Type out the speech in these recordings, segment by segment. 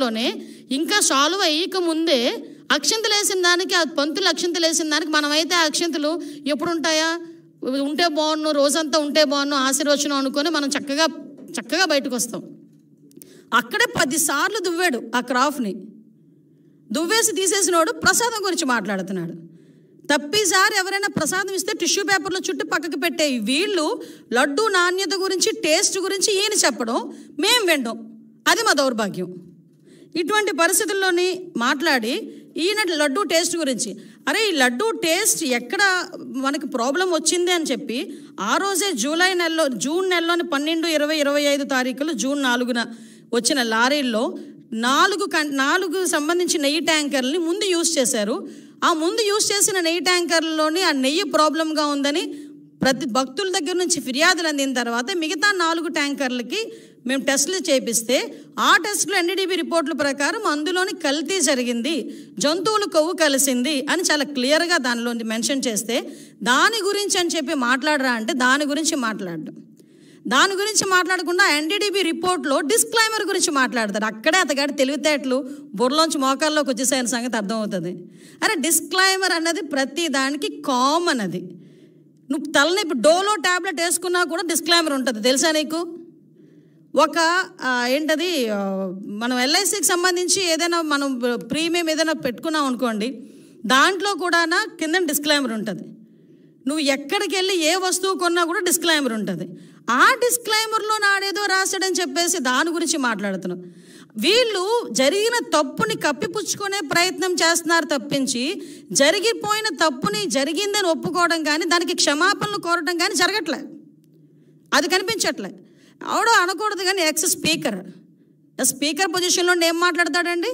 లోనే ఇంకా సాల్వ్ అయ్యక ముందే అక్షంతలు వేసిన దానికి, ఆ పంతులు అక్షంతలు వేసిన దానికి మనమైతే ఆ అక్షంతలు ఎప్పుడు ఉంటాయా, ఉంటే బాగున్ను, రోజంతా ఉంటే బాగున్ను, ఆశీర్వచనం అనుకొని మనం చక్కగా బయటకు వస్తాం. అక్కడే 10 సార్లు దువ్వాడు ఆ క్రాఫ్ని. దువ్వేసి తీసేసినోడు ప్రసాదం గురించి మాట్లాడుతున్నాడు. తప్పిసారి ఎవరైనా ప్రసాదం ఇస్తే టిష్యూ పేపర్లో చుట్టూ పక్కకి పెట్టే వీళ్ళు లడ్డు నాణ్యత గురించి, టేస్ట్ గురించి ఈయన చెప్పడం, మేం వినడం, అది మా దౌర్భాగ్యం. ఇటువంటి పరిస్థితుల్లోని మాట్లాడి ఈయన లడ్డు టేస్ట్ గురించి, అరే ఈ లడ్డు టేస్ట్ ఎక్కడ మనకి ప్రాబ్లం వచ్చింది అని చెప్పి ఆ రోజే జూన్ నెలలోని 12, 20, 25 తారీఖులు, జూన్ 4న వచ్చిన లారీల్లో 4 సంబంధించి నెయ్యి ట్యాంకర్లని ముందు యూజ్ చేశారు. ఆ ముందు యూజ్ చేసిన నెయ్యి ట్యాంకర్లలోని ఆ నెయ్యి ప్రాబ్లంగా ఉందని ప్రతి భక్తుల దగ్గర నుంచి ఫిర్యాదులు అందిన తర్వాత మిగతా 4 ట్యాంకర్లకి మేము టెస్టులు చేపిస్తే ఆ టెస్టులు ఎన్డీడీబీ రిపోర్టుల ప్రకారం అందులోని కల్తీ జరిగింది, జంతువులు కొవ్వు కలిసింది అని చాలా క్లియర్గా దానిలో మెన్షన్ చేస్తే దాని గురించి అని చెప్పి మాట్లాడరా అంటే దాని గురించి మాట్లాడడం. దాని గురించి మాట్లాడకుండా ఎన్డీడీబీ రిపోర్ట్లో డిస్క్లైమర్ గురించి మాట్లాడతారు. అక్కడే అతగాడి తెలివితేటలు బుర్రలోంచి మోకాల్లోకి వచ్చేసాయని సంగతి అర్థమవుతుంది. అరే డిస్క్లైమర్ అన్నది ప్రతి దానికి కామన్. అది నువ్వు తలనొప్పి డోలో ట్యాబ్లెట్ వేసుకున్నా కూడా డిస్క్లైమర్ ఉంటుంది, తెలుసా నీకు? ఒక ఏంటది, మనం ఎల్ఐసికి సంబంధించి ఏదైనా మనం ప్రీమియం ఏదైనా పెట్టుకున్నాం అనుకోండి, దాంట్లో కూడా కింద డిస్క్లైమర్ ఉంటుంది. నువ్వు ఎక్కడికి వెళ్ళి ఏ వస్తువు కొన్నా కూడా డిస్క్లైమర్ ఉంటుంది. ఆ డిస్క్లైమర్లో నాడేదో రాశాడని చెప్పేసి దాని గురించి మాట్లాడుతున్నాం. వీళ్ళు జరిగిన తప్పుని కప్పిపుచ్చుకునే ప్రయత్నం చేస్తున్నారు తప్పించి జరిగిపోయిన తప్పుని జరిగిందని ఒప్పుకోవడం కానీ దానికి క్షమాపణలు కోరడం కానీ జరగట్లే, అది కనిపించట్లే. ఆవిడ అనకూడదు కానీ స్పీకర్ పొజిషన్లో ఏం మాట్లాడతాడండి?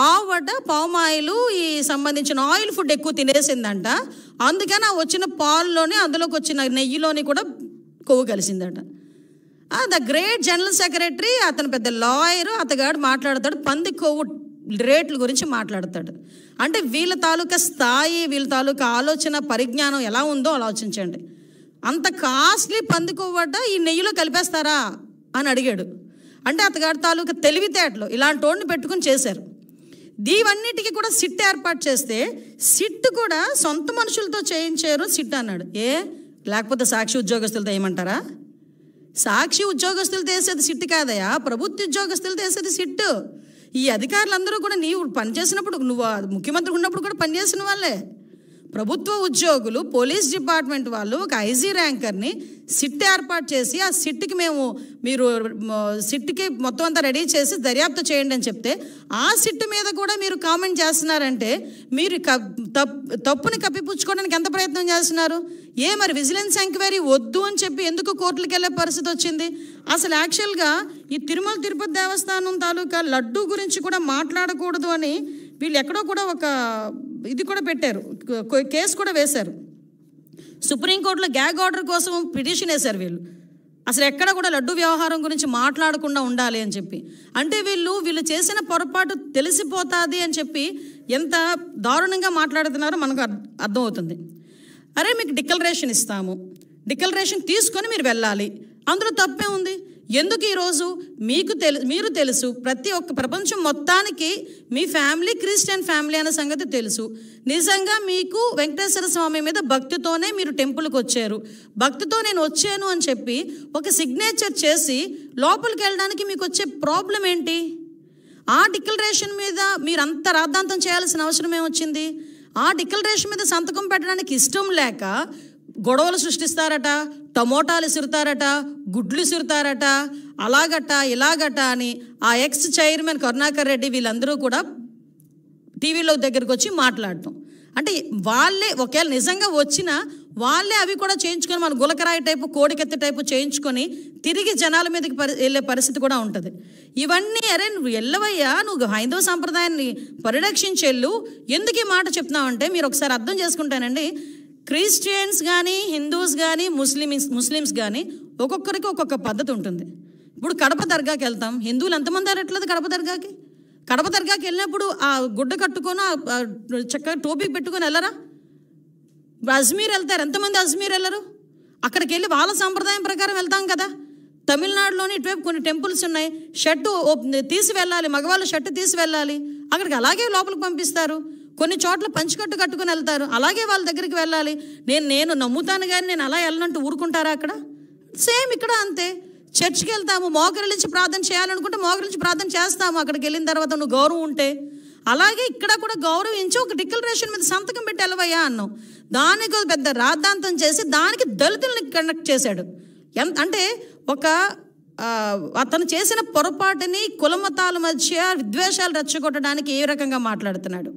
ఆవిడ పామాయిలు ఈ సంబంధించిన ఆయిల్ ఫుడ్ ఎక్కువ తినేసిందంట, అందుకని ఆ వచ్చిన పాల్లోని అందులోకి వచ్చిన నెయ్యిలోని కూడా కొవ్వు కలిసిందట. ద గ్రేట్ జనరల్ సెక్రటరీ, అతను పెద్ద లాయరు, అతగాడు మాట్లాడతాడు పంది కొవ్వు రేట్ల గురించి మాట్లాడతాడు. అంటే వీళ్ళ తాలూకా స్థాయి, వీళ్ళ తాలూకా ఆలోచన పరిజ్ఞానం ఎలా ఉందో ఆలోచించండి. అంత కాస్ట్లీ పంది కొవ్వట ఈ నెయ్యిలో కలిపేస్తారా అని అడిగాడు. అంటే అతగాడి తాలూకా తెలివితేటలు ఇలాంటి వాడిని పెట్టుకుని చేశారు. దీవన్నిటికీ కూడా సిట్ ఏర్పాటు చేస్తే సిట్ కూడా సొంత మనుషులతో చేయించారు సిట్ అన్నాడు. లేకపోతే సాక్షి ఉద్యోగస్తులతో ఏమంటారా? సాక్షి ఉద్యోగస్తులతో వేసేది సిట్ కాదయా, ప్రభుత్వ ఉద్యోగస్తులతో వేసేది సిట్. ఈ అధికారులందరూ కూడా నీవు పనిచేసినప్పుడు, నువ్వు ముఖ్యమంత్రి ఉన్నప్పుడు కూడా పనిచేసిన వాళ్ళే. ప్రభుత్వ ఉద్యోగులు, పోలీస్ డిపార్ట్మెంట్ వాళ్ళు ఒక ఐజీ ర్యాంకర్ని సిట్ ఏర్పాటు చేసి ఆ సిట్కి మీరు సిట్కి మొత్తం అంతా రెడీ చేసి దర్యాప్తు చేయండి అని చెప్తే ఆ సిట్ మీద కూడా మీరు కామెంట్ చేస్తున్నారంటే మీరు తప్పుని కప్పిపుచ్చుకోవడానికి ఎంత ప్రయత్నం చేస్తున్నారు? మరి విజిలెన్స్ ఎంక్వైరీ వద్దు అని చెప్పి ఎందుకు కోర్టులకు వెళ్ళే పరిస్థితి వచ్చింది? అసలు యాక్చువల్గా ఈ తిరుమల తిరుపతి దేవస్థానం తాలూకా లడ్డు గురించి కూడా మాట్లాడకూడదు అని వీళ్ళు ఎక్కడో కూడా ఒక ఇది కూడా పెట్టారు, కేసు కూడా వేశారు. సుప్రీంకోర్టులో గ్యాగ్ ఆర్డర్ కోసం పిటిషన్ వేశారు వీళ్ళు. అసలు ఎక్కడ కూడా లడ్డు వ్యవహారం గురించి మాట్లాడకుండా ఉండాలి అని చెప్పి. అంటే వీళ్ళు చేసిన పొరపాటు తెలిసిపోతుంది అని చెప్పి ఎంత దారుణంగా మాట్లాడుతున్నారో మనకు అర్థమవుతుంది. అరే మీకు డిక్లరేషన్ ఇస్తాము, డిక్లరేషన్ తీసుకొని మీరు వెళ్ళాలి, అందులో తప్పే ఉంది. ఎందుకు ఈరోజు మీరు తెలుసు, ప్రతి ఒక్క ప్రపంచం మొత్తానికి మీ ఫ్యామిలీ క్రిస్టియన్ ఫ్యామిలీ అనే సంగతి తెలుసు. నిజంగా మీకు వెంకటేశ్వర స్వామి మీద భక్తితోనే మీరు టెంపుల్కి వచ్చారు, భక్తితో నేను వచ్చాను అని చెప్పి ఒక సిగ్నేచర్ చేసి లోపలికి వెళ్ళడానికి మీకు వచ్చే ప్రాబ్లం ఏంటి? ఆ డిక్లరేషన్ మీద మీరు అంత రాద్ధాంతం చేయాల్సిన అవసరం ఏమొచ్చింది? ఆ డిక్లరేషన్ మీద సంతకం పెట్టడానికి ఇష్టం లేక గొడవలు సృష్టిస్తారట, టమోటాలు ఇసురుతారట, గుడ్లు ఇసురుతారట, అలాగట ఇలాగట అని ఆ ఎక్స్ చైర్మన్ కరుణాకర్ రెడ్డి వీళ్ళందరూ కూడా టీవీలో దగ్గరకు వచ్చి మాట్లాడటం. అంటే వాళ్ళే ఒకవేళ నిజంగా వచ్చినా వాళ్ళే అవి కూడా చేయించుకొని మన గులకరాయి టైపు, కోడికెత్తి టైపు చేయించుకొని తిరిగి జనాల మీదకి వెళ్ళే పరిస్థితి కూడా ఉంటుంది. ఇవన్నీ అరే నువ్వు వెళ్ళవయ్యా, నువ్వు హైందవ సాంప్రదాయాన్ని పరిరక్షించెళ్ళు, ఎందుకు ఈ మాట చెప్తున్నావంటే మీరు ఒకసారి అర్థం చేసుకుంటానండి. క్రిస్టియన్స్ కానీ, హిందూస్ కానీ, ముస్లిమ్స్ కానీ ఒక్కొక్కరికి ఒక్కొక్క పద్ధతి ఉంటుంది. ఇప్పుడు కడప దర్గాకి వెళ్తాం, హిందువులు ఎంతమంది అరట్లేదు కడప దర్గాకి? కడప దర్గాకి వెళ్ళినప్పుడు ఆ గుడ్డ కట్టుకొని చక్కగా టోపీ పెట్టుకొని వెళ్ళరా? అజ్మీర్ వెళ్తారు, ఎంతమంది అజ్మీర్ వెళ్ళరు? అక్కడికి వెళ్ళి వాళ్ళ సాంప్రదాయం ప్రకారం వెళ్తాం కదా. తమిళనాడులోని ఇటువైపు కొన్ని టెంపుల్స్ ఉన్నాయి, షర్టు తీసి వెళ్ళాలి, మగవాళ్ళు షర్టు తీసి వెళ్ళాలి, అక్కడికి అలాగే లోపలికి పంపిస్తారు. కొన్ని చోట్ల పంచికట్టు కట్టుకుని వెళ్తారు, అలాగే వాళ్ళ దగ్గరికి వెళ్ళాలి. నేను నమ్ముతాను కానీ నేను అలా వెళ్ళనంటూ ఊరుకుంటారా? అక్కడ సేమ్ ఇక్కడ అంతే. చర్చికి వెళ్తాము, మోకరిల్లించి ప్రార్థన చేయాలనుకుంటే మోకరించి ప్రార్థన చేస్తాము. అక్కడికి వెళ్ళిన తర్వాత నువ్వు గౌరవం ఉంటే, అలాగే ఇక్కడ కూడా గౌరవించి ఒక డిక్లరేషన్ మీద సంతకం పెట్టి వెళ్ళవయ్యా అన్నావు. దానికి పెద్ద రాద్ధాంతం చేసి దానికి దళితుల్ని కనెక్ట్ చేశాడు. అంటే అతను చేసిన పొరపాటుని కులమతాల మధ్య విద్వేషాలు రెచ్చగొట్టడానికి ఏ రకంగా మాట్లాడుతున్నాడు.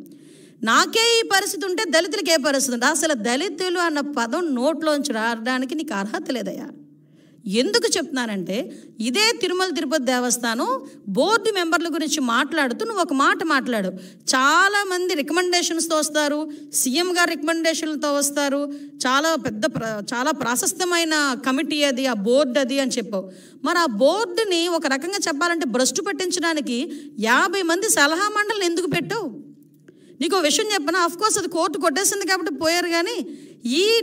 నాకే ఈ పరిస్థితి ఉంటే దళితులకి ఏ పరిస్థితి ఉంటే? అసలు దళితులు అన్న పదం నోట్లోంచి రావడానికి నీకు అర్హత లేదయ్యా. ఎందుకు చెప్తున్నానంటే, ఇదే తిరుమల తిరుపతి దేవస్థానం బోర్డు మెంబర్ల గురించి మాట్లాడుతూ నువ్వు ఒక మాట మాట్లాడు. చాలామంది రికమెండేషన్స్తో వస్తారు, సీఎం గారు రికమెండేషన్లతో వస్తారు, చాలా ప్రాశస్తమైన కమిటీ అది, ఆ బోర్డు అది అని చెప్పావు. మరి ఆ బోర్డుని ఒక రకంగా చెప్పాలంటే భ్రష్టు పట్టించడానికి 50 మంది సలహా మండలిని ఎందుకు పెట్టావు? నీకు విషయం చెప్పనా? అఫ్కోర్స్ అది కోర్టు కొట్టేసింది కాబట్టి పోయారు, కానీ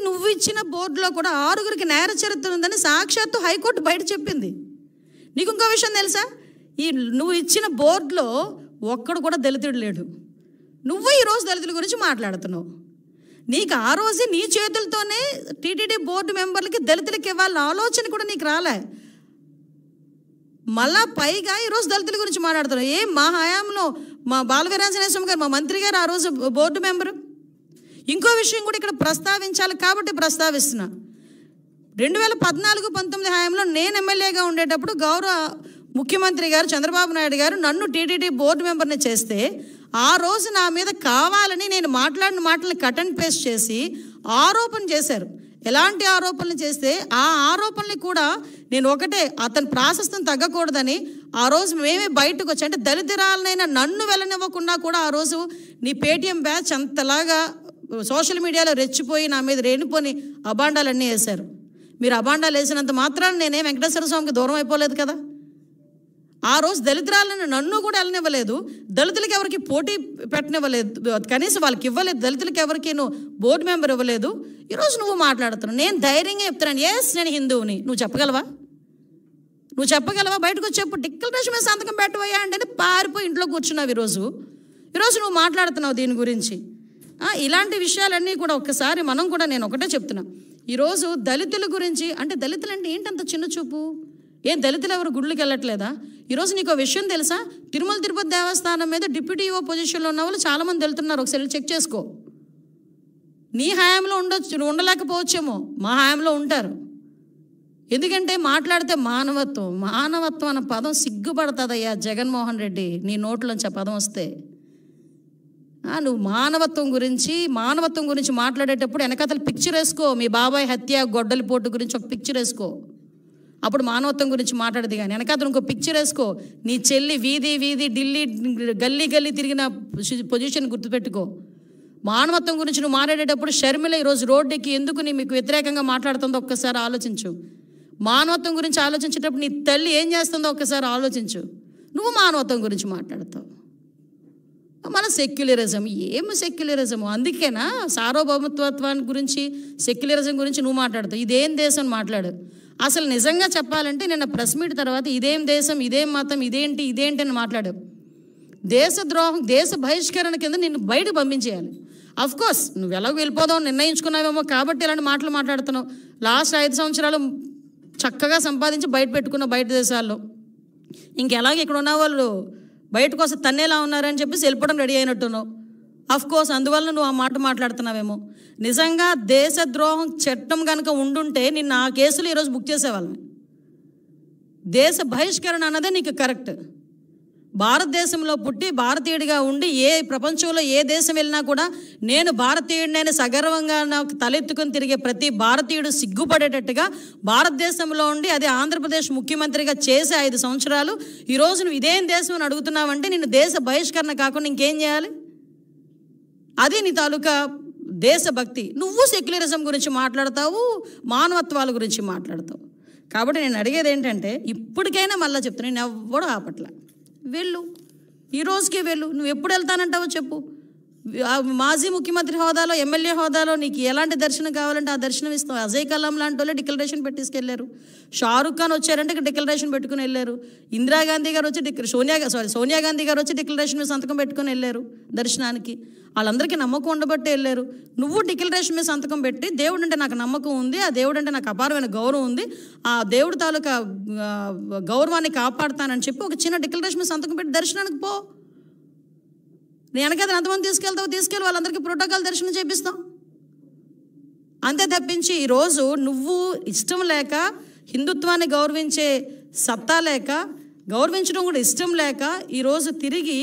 నువ్వు ఇచ్చిన బోర్డులో కూడా 6గురికి నేర చరిత్ర ఉందని సాక్షాత్తు హైకోర్టు బయట చెప్పింది. నీకు ఇంకో విషయం తెలుసా? నువ్వు ఇచ్చిన బోర్డులో ఒక్కడు కూడా దళితుడు లేడు. నువ్వు ఈరోజు దళితుల గురించి మాట్లాడుతున్నావు. నీకు ఆ రోజే నీ చేతులతోనే టీటీడీ బోర్డు మెంబర్లకి దళితులకి ఇవ్వాలన్న ఆలోచన కూడా నీకు రాలే. మళ్ళా పైగా ఈరోజు దళితుల గురించి మాట్లాడుతున్నావు. మా హయాంలో మా బాలవీరాంజనేయ స్వామి గారు, మా మంత్రి గారు ఆ రోజు బోర్డు మెంబరు. ఇంకో విషయం కూడా ఇక్కడ ప్రస్తావించాలి కాబట్టి ప్రస్తావిస్తున్నా. 2014-19 హయాంలో నేను ఎమ్మెల్యేగా ఉండేటప్పుడు గౌరవ ముఖ్యమంత్రి గారు చంద్రబాబు నాయుడు గారు నన్ను టీటీడీ బోర్డు మెంబర్ని చేస్తే, ఆ రోజు నా మీద కావాలని నేను మాట్లాడిన మాటలను కట్ అండ్ పేస్ట్ చేసి ఆరోపణ చేశారు. ఎలాంటి ఆరోపణలు చేస్తే ఆ ఆరోపణలు కూడా నేను ఒకటే, అతని ప్రాశస్తం తగ్గకూడదని ఆ రోజు మేమే బయటకు వచ్చి, అంటే దళితురాలనైనా నన్ను వెళ్ళనివ్వకుండా కూడా ఆ రోజు నీ పేటీఎం బ్యాచ్ అంతలాగా సోషల్ మీడియాలో రెచ్చిపోయి నా మీద రేణిపోని అబాండాలన్నీ వేశారు. మీరు అబాండాలు వేసినంత మాత్రాన నేనే వెంకటేశ్వర స్వామికి దూరం అయిపోలేదు కదా. ఆ రోజు దళితురాలను నన్ను కూడా వెళ్ళనివ్వలేదు, దళితులకి ఎవరికి పోటీ పెట్టనివ్వలేదు, కనీసం వాళ్ళకి ఇవ్వలేదు, దళితులకి ఎవరికి నువ్వు బోర్డు మెంబర్ ఇవ్వలేదు. ఈరోజు నువ్వు మాట్లాడుతున్నావు. నేను ధైర్యంగా చెప్తున్నాను, ఎస్ నేను హిందువుని. నువ్వు చెప్పగలవా? బయటకు వచ్చి చెప్పు, డిక్లరేషన్ మీద సంతకం పెట్టవయ్యా అంటే పారిపోయి ఇంట్లో కూర్చున్నావు. ఈరోజు నువ్వు మాట్లాడుతున్నావు దీని గురించి. ఇలాంటి విషయాలన్నీ కూడా ఒక్కసారి మనం కూడా, నేను ఒకటే చెప్తున్నా, ఈరోజు దళితుల గురించి అంటే దళితులు అంటే ఏంటంత చిన్న చూపు? దళితులు ఎవరు గుళ్ళకి వెళ్ళట్లేదా? ఈరోజు నీకు విషయం తెలుసా? తిరుమల తిరుపతి దేవస్థానం మీద డిప్యూటీ ఈఓ పొజిషన్లో ఉన్న వాళ్ళు చాలామంది వెళ్తున్నారు. ఒకసారి చెక్ చేసుకో. నీ హయాంలో ఉండలేకపోవచ్చేమో, మా హయాంలో ఉంటారు. ఎందుకంటే మాట్లాడితే మానవత్వం అన్న పదం సిగ్గుపడుతుందయ్యా జగన్మోహన్ రెడ్డి, నీ నోట్లోంచి ఆ పదం వస్తే. నువ్వు మానవత్వం గురించి మాట్లాడేటప్పుడు వెనకతలు పిక్చర్ వేసుకో. మీ బాబాయ్ హత్య, గొడ్డలిపోటు గురించి ఒక పిక్చర్ వేసుకో, అప్పుడు మానవత్వం గురించి మాట్లాడదు. కానీ వెనకతలు ఇంకో పిక్చర్ వేసుకో. నీ చెల్లి వీధి ఢిల్లీ గల్లీ తిరిగిన పొజిషన్ గుర్తుపెట్టుకో. మానవత్వం గురించి నువ్వు మాట్లాడేటప్పుడు షర్మిల ఈరోజు రోడ్డుకి ఎందుకు మీకు వ్యతిరేకంగా మాట్లాడుతుందో ఒక్కసారి ఆలోచించు. మానవత్వం గురించి ఆలోచించేటప్పుడు నీ తల్లి ఏం చేస్తుందో ఒక్కసారి ఆలోచించు. నువ్వు మానవత్వం గురించి మాట్లాడతావు. మన సెక్యులరిజం సెక్యులరిజము? అందుకేనా సార్వభౌమత్వాన్ని గురించి, సెక్యులరిజం గురించి నువ్వు మాట్లాడతావు. ఇదేం దేశం మాట్లాడు. అసలు నిజంగా చెప్పాలంటే నిన్న ప్రెస్ మీట్ తర్వాత ఇదేం దేశం, ఇదేం మతం, ఇదేంటి అని మాట్లాడు. దేశద్రోహం, దేశ బహిష్కరణ కింద నిన్ను బయటకు పంపించేయాలి. అఫ్కోర్స్ నువ్వు ఎలాగో వెళ్ళిపోదావు నిర్ణయించుకున్నావేమో కాబట్టి ఇలాంటి మాటలు మాట్లాడుతున్నావు. లాస్ట్ 5 సంవత్సరాలు చక్కగా సంపాదించి బయట పెట్టుకున్నావు బయట దేశాల్లో. ఇంకెలాగే ఇక్కడ ఉన్న వాళ్ళు బయటకు వస్తే తన్నేలా ఉన్నారని చెప్పేసి వెళ్ళిపోవడం రెడీ అయినట్టున్నావు. అఫ్కోర్స్ అందువల్ల నువ్వు ఆ మాట మాట్లాడుతున్నావేమో. నిజంగా దేశద్రోహం చట్టం కనుక ఉండుంటే నిన్ను ఆ కేసులు ఈరోజు బుక్ చేసేవాళ్ళని. దేశ బహిష్కరణ అన్నదే నీకు కరెక్ట్. భారతదేశంలో పుట్టి భారతీయుడిగా ఉండి ప్రపంచంలో ఏ దేశం వెళ్ళినా కూడా నేను భారతీయుడినైనా సగర్వంగా నాకు తలెత్తుకొని తిరిగే ప్రతి భారతీయుడు సిగ్గుపడేటట్టుగా భారతదేశంలో ఉండి అది ఆంధ్రప్రదేశ్ ముఖ్యమంత్రిగా చేసే 5 సంవత్సరాలు ఈరోజు నువ్వు ఇదేం దేశం అని అడుగుతున్నావంటే నిన్ను దేశ బహిష్కరణ కాకుండా ఇంకేం చేయాలి? అది నీ తాలూకా దేశభక్తి. నువ్వు సెక్యులరిజం గురించి మాట్లాడతావు, మానవత్వాల గురించి మాట్లాడతావు. కాబట్టి నేను అడిగేది ఏంటంటే, ఇప్పటికైనా మళ్ళీ చెప్తున్నా, నేను ఎవ్వడూ ఆపట్ల. వెళ్ళు, ఈ రోజుకే వెళ్ళు. నువ్వు ఎప్పుడు వెళ్తానంటావో చెప్పు, మాజీ ముఖ్యమంత్రి హోదాలో, ఎమ్మెల్యే హోదాలో నీకు ఎలాంటి దర్శనం కావాలంటే ఆ దర్శనం ఇస్తాం. అజయ్ కలాం లాంటి వాళ్ళే డిక్లరేషన్ పెట్టిసుకెళ్ళారు. షారుఖ్ ఖాన్ వచ్చారంటే డిక్లరేషన్ పెట్టుకుని వెళ్ళారు. ఇందిరాగాంధీ గారు వచ్చి సోనియా గాంధీ గారు వచ్చి డిక్లరేషన్ మీద సంతకం పెట్టుకుని వెళ్ళారు దర్శనానికి. వాళ్ళందరికీ నమ్మకం ఉండబట్టే వెళ్ళారు. నువ్వు డిక్లరేషన్ మీద సంతకం పెట్టి దేవుడు అంటే నాకు నమ్మకం ఉంది, ఆ దేవుడు అంటే నాకు అపారమైన గౌరవం ఉంది, ఆ దేవుడు తాలూకా గౌరవాన్ని కాపాడుతానని చెప్పి ఒక చిన్న డిక్లరేషన్ మీద సంతకం పెట్టి దర్శనానికి పో. నీ వెనకాల ఎంతమంది తీసుకెళ్ళి వాళ్ళందరికీ ప్రోటోకాల్ దర్శనం చేపిస్తాం. అంతే తప్పించి ఈరోజు నువ్వు ఇష్టం లేక, హిందుత్వాన్ని గౌరవించే సత్తా లేక, గౌరవించడం కూడా ఇష్టం లేక ఈరోజు తిరిగి